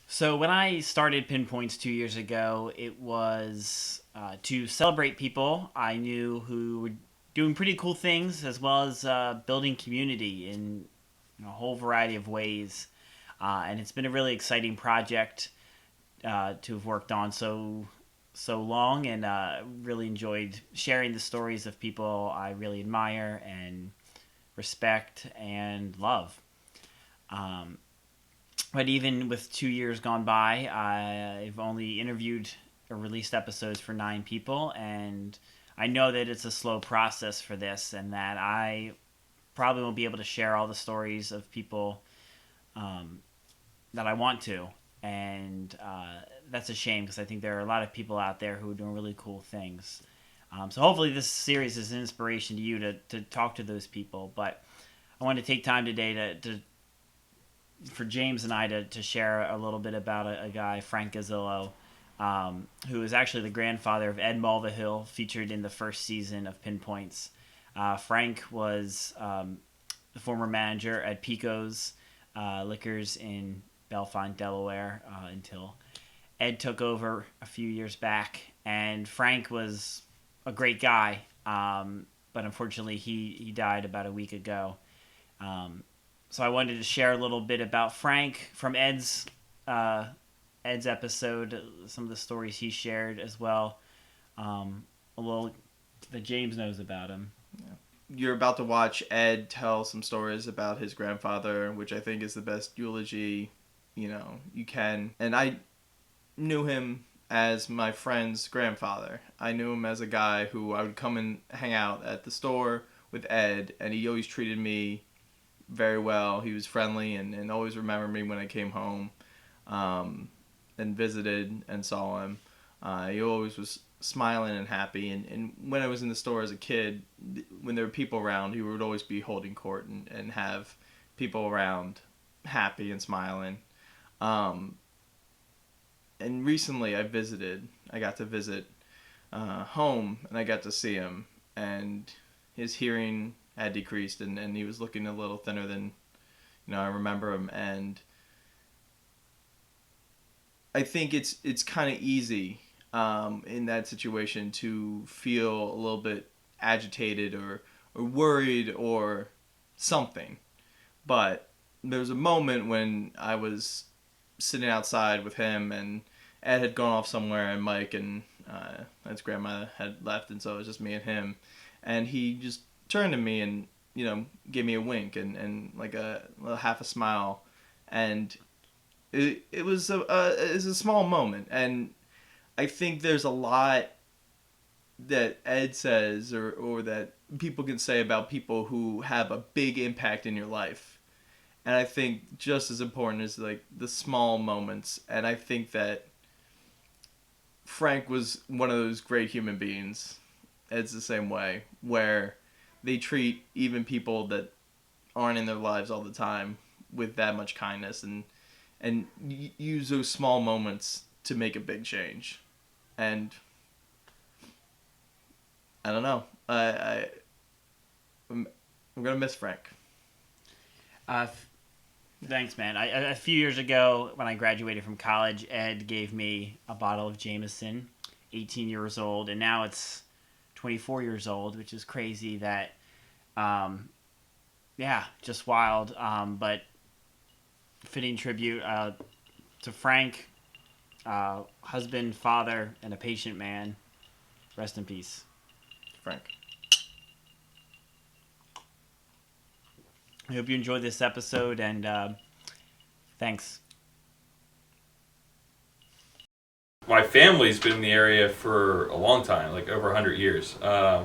So when I started Pinpoints 2 years ago, it was to celebrate people I knew who were doing pretty cool things, as well as building community in a whole variety of ways. And it's been a really exciting project to have worked on so long, and really enjoyed sharing the stories of people I really admire and respect and love. Um, but even with 2 years gone by, I've only interviewed or released episodes for 9 people, and I know that it's a slow process for this, and that I probably won't be able to share all the stories of people um, that I want to, and that's a shame because I think there are a lot of people out there who are doing really cool things. So hopefully this series is an inspiration to you to talk to those people. But I want to take time today to for James and I to share a little bit about a guy, Frank Gazzillo, who is actually the grandfather of Ed Mulvihill, featured in the first season of Pinpoints. Frank was the former manager at Pico's Liquors in Bellefonte, Delaware, until Ed took over a few years back. And Frank was a great guy, but unfortunately he died about a week ago. Um, so I wanted to share a little bit about Frank from Ed's episode, some of the stories he shared as well, a little that James knows about him. You're about to watch Ed tell some stories about his grandfather, which I think is the best eulogy, you can. And I knew him as my friend's grandfather. I knew him as a guy who I would come and hang out at the store with Ed, and he always treated me very well. He was friendly and always remembered me when I came home and visited and saw him. He always was smiling and happy. And when I was in the store as a kid, when there were people around, he would always be holding court and have people around happy and smiling. And recently I got to visit home, and I got to see him. And his hearing had decreased, and he was looking a little thinner than I remember him. And I think it's kind of easy in that situation to feel a little bit agitated or worried or something. But there was a moment when I was sitting outside with him, and Ed had gone off somewhere, and Mike and his grandma had left, and so it was just me and him. And he just turned to me and gave me a wink and like a half a smile, and it was a small moment. And I think there's a lot that Ed says or that people can say about people who have a big impact in your life. And I think just as important is like the small moments. And I think that Frank was one of those great human beings. Ed's the same way, where they treat even people that aren't in their lives all the time with that much kindness and use those small moments to make a big change. And I don't know. I'm gonna miss Frank. Uh, Thanks, man. A few years ago, when I graduated from college, Ed gave me a bottle of Jameson, 18 years old, and now it's 24 years old, which is crazy. Um, yeah, just wild. But fitting tribute to Frank, husband, father, and a patient man. Rest in peace. Frank. I hope you enjoyed this episode, and thanks. My family's been in the area for a long time, like over 100 years,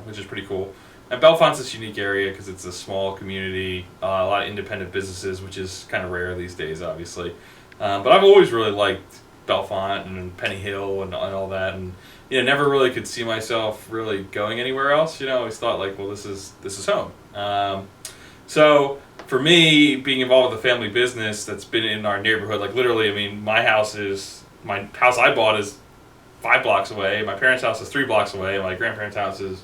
which is pretty cool. And Bellefonte's this unique area because it's a small community, a lot of independent businesses, which is kind of rare these days, obviously. But I've always really liked Bellefonte and Penny Hill and all that, and never really could see myself really going anywhere else. I always thought like, well, this is home. So for me, being involved with a family business that's been in our neighborhood, like literally, I mean, my house I bought is 5 blocks away. My parents' house is 3 blocks away. My grandparents' house is,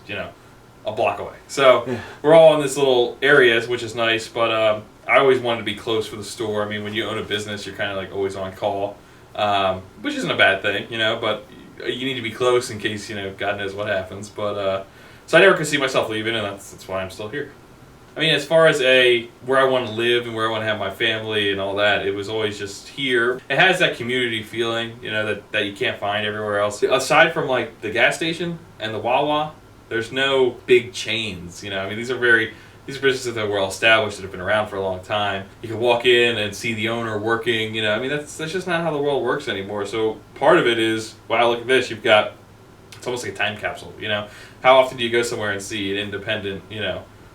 a block away. So we're all in this little areas, which is nice. But I always wanted to be close for the store. I mean, when you own a business, you're kind of like always on call. which isn't a bad thing, but you need to be close in case, God knows what happens. But so I never could see myself leaving, and that's why I'm still here. I mean, as far as where I want to live and where I want to have my family and all that, it was always just here. It has that community feeling, that you can't find everywhere else. Aside from like the gas station and the Wawa, there's no big chains. I mean, these are businesses that are well established, that have been around for a long time. You can walk in and see the owner working. I mean, that's just not how the world works anymore. So part of it is, wow, look at this. It's almost like a time capsule. How often do you go somewhere and see an independent,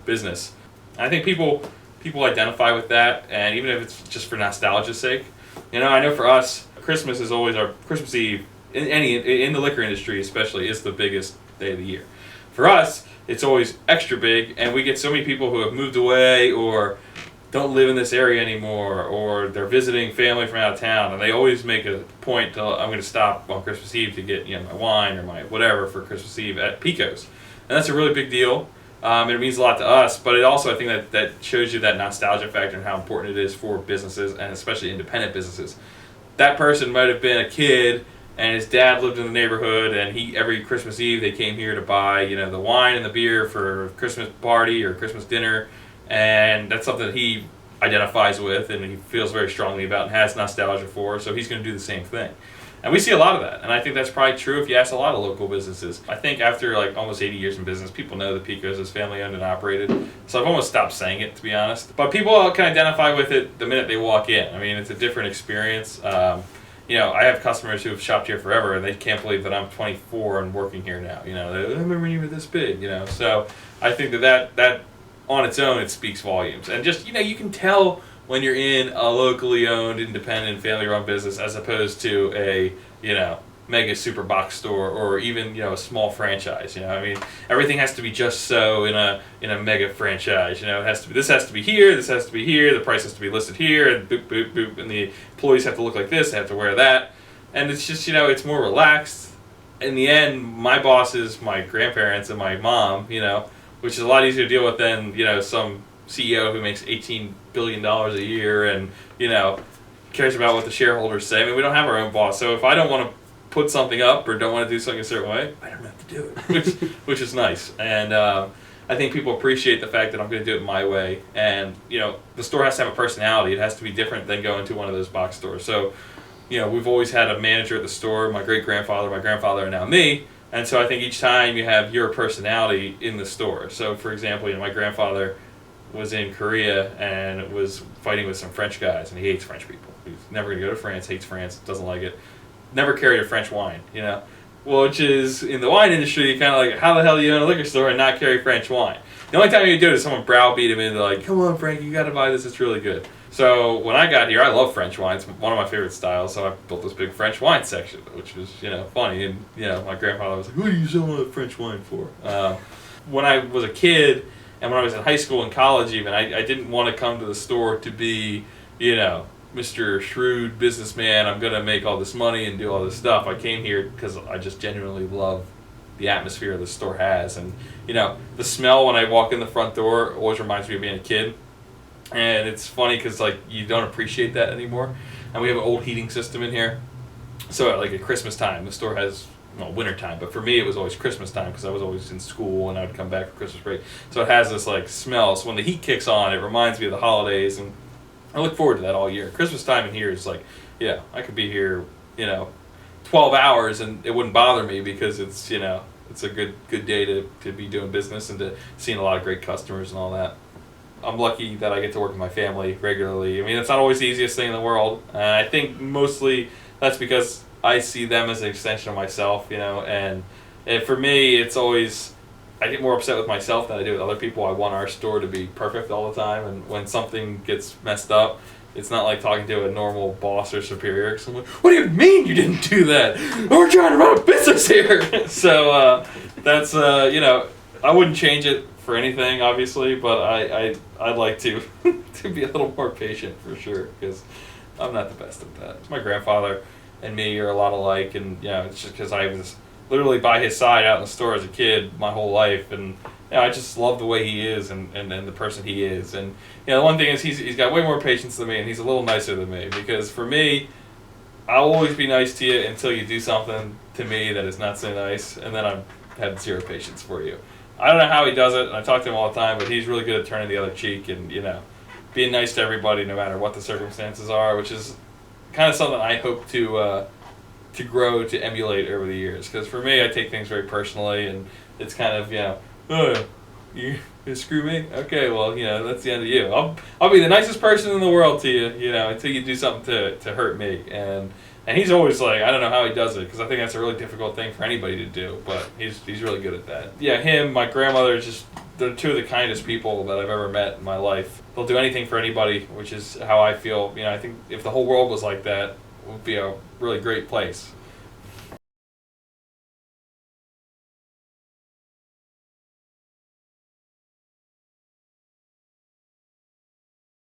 business? I think people identify with that, and even if it's just for nostalgia's sake, I know for us, Christmas is always our Christmas Eve in the liquor industry especially is the biggest day of the year. For us, it's always extra big, and we get so many people who have moved away or don't live in this area anymore, or they're visiting family from out of town, and they always make a point to, I'm going to stop on Christmas Eve to get my wine or my whatever for Christmas Eve at Pico's, and that's a really big deal. It means a lot to us, but it also, I think that shows you that nostalgia factor and how important it is for businesses, and especially independent businesses. That person might have been a kid, and his dad lived in the neighborhood, and every Christmas Eve they came here to buy, the wine and the beer for Christmas party or Christmas dinner, and that's something that he identifies with and he feels very strongly about and has nostalgia for, so he's going to do the same thing. And we see a lot of that, and I think that's probably true if you ask a lot of local businesses. I think after like almost 80 years in business, people know that Pico's is family owned and operated, so I've almost stopped saying it, to be honest. But people can identify with it the minute they walk in. I mean, it's a different experience. I have customers who have shopped here forever, and they can't believe that I'm 24 and working here now. I remember when you were this big. So I think that on its own, it speaks volumes. And just you can tell when you're in a locally owned, independent, family-run business as opposed to a, mega super box store or even, a small franchise. I mean, everything has to be just so in a mega franchise. This has to be here, this has to be here, the price has to be listed here, and boop, boop, boop, and the employees have to look like this, they have to wear that. And it's just, it's more relaxed. In the end, my boss is my grandparents and my mom, which is a lot easier to deal with than, some CEO who makes $18 billion a year and, cares about what the shareholders say. I mean, we don't have our own boss, so if I don't want to put something up or don't want to do something a certain way, I don't have to do it, which is nice. And I think people appreciate the fact that I'm going to do it my way. And, the store has to have a personality. It has to be different than going to one of those box stores. So, we've always had a manager at the store, my great-grandfather, my grandfather, and now me. And so I think each time you have your personality in the store. So, for example, my grandfather was in Korea and was fighting with some French guys, and he hates French people. He's never going to go to France, hates France, doesn't like it. Never carried a French wine, which is, in the wine industry, kind of like, how the hell do you own a liquor store and not carry French wine? The only time you do it is someone browbeat him into like, come on, Frank, you got to buy this, it's really good. So when I got here, I love French wine. It's one of my favorite styles, so I built this big French wine section, which was, funny. And, my grandfather was like, who are you selling a French wine for? When I was a kid, and when I was in high school and college even, I didn't want to come to the store to be, Mr. Shrewd businessman, I'm going to make all this money and do all this stuff. I came here because I just genuinely love the atmosphere the store has. And, the smell when I walk in the front door always reminds me of being a kid. And it's funny because, you don't appreciate that anymore. And we have an old heating system in here. So, at Christmas time, the store has, winter time. But for me, it was always Christmas time because I was always in school and I would come back for Christmas break. So it has this, smell. So when the heat kicks on, it reminds me of the holidays. And I look forward to that all year. Christmas time in here is I could be here, 12 hours and it wouldn't bother me because it's, it's a good day to be doing business and to seeing a lot of great customers and all that. I'm lucky that I get to work with my family regularly. I mean, it's not always the easiest thing in the world. I think mostly that's because I see them as an extension of myself, and for me, it's always, I get more upset with myself than I do with other people. I want our store to be perfect all the time, and when something gets messed up, it's not like talking to a normal boss or superior. Cause I'm like, what do you mean you didn't do that? We're trying to run a business here. So that's, I wouldn't change it for anything, obviously, but I'd like to be a little more patient for sure, because I'm not the best at that. My grandfather and me are a lot alike, and it's just because I was literally by his side out in the store as a kid my whole life, and I just love the way he is and the person he is. And the one thing is he's got way more patience than me, and he's a little nicer than me, because for me, I'll always be nice to you until you do something to me that is not so nice, and then I have zero patience for you. I don't know how he does it, and I talk to him all the time, but he's really good at turning the other cheek and, being nice to everybody no matter what the circumstances are, which is kind of something I hope to grow to emulate over the years. Because for me, I take things very personally, and it's kind of, oh, you screw me? Okay, well, that's the end of you. I'll be the nicest person in the world to you, until you do something to hurt me. And he's always like, I don't know how he does it, because I think that's a really difficult thing for anybody to do, but he's really good at that. Yeah, him, my grandmother, they're two of the kindest people that I've ever met in my life. They'll do anything for anybody, which is how I feel. I think if the whole world was like that, it would be a really great place.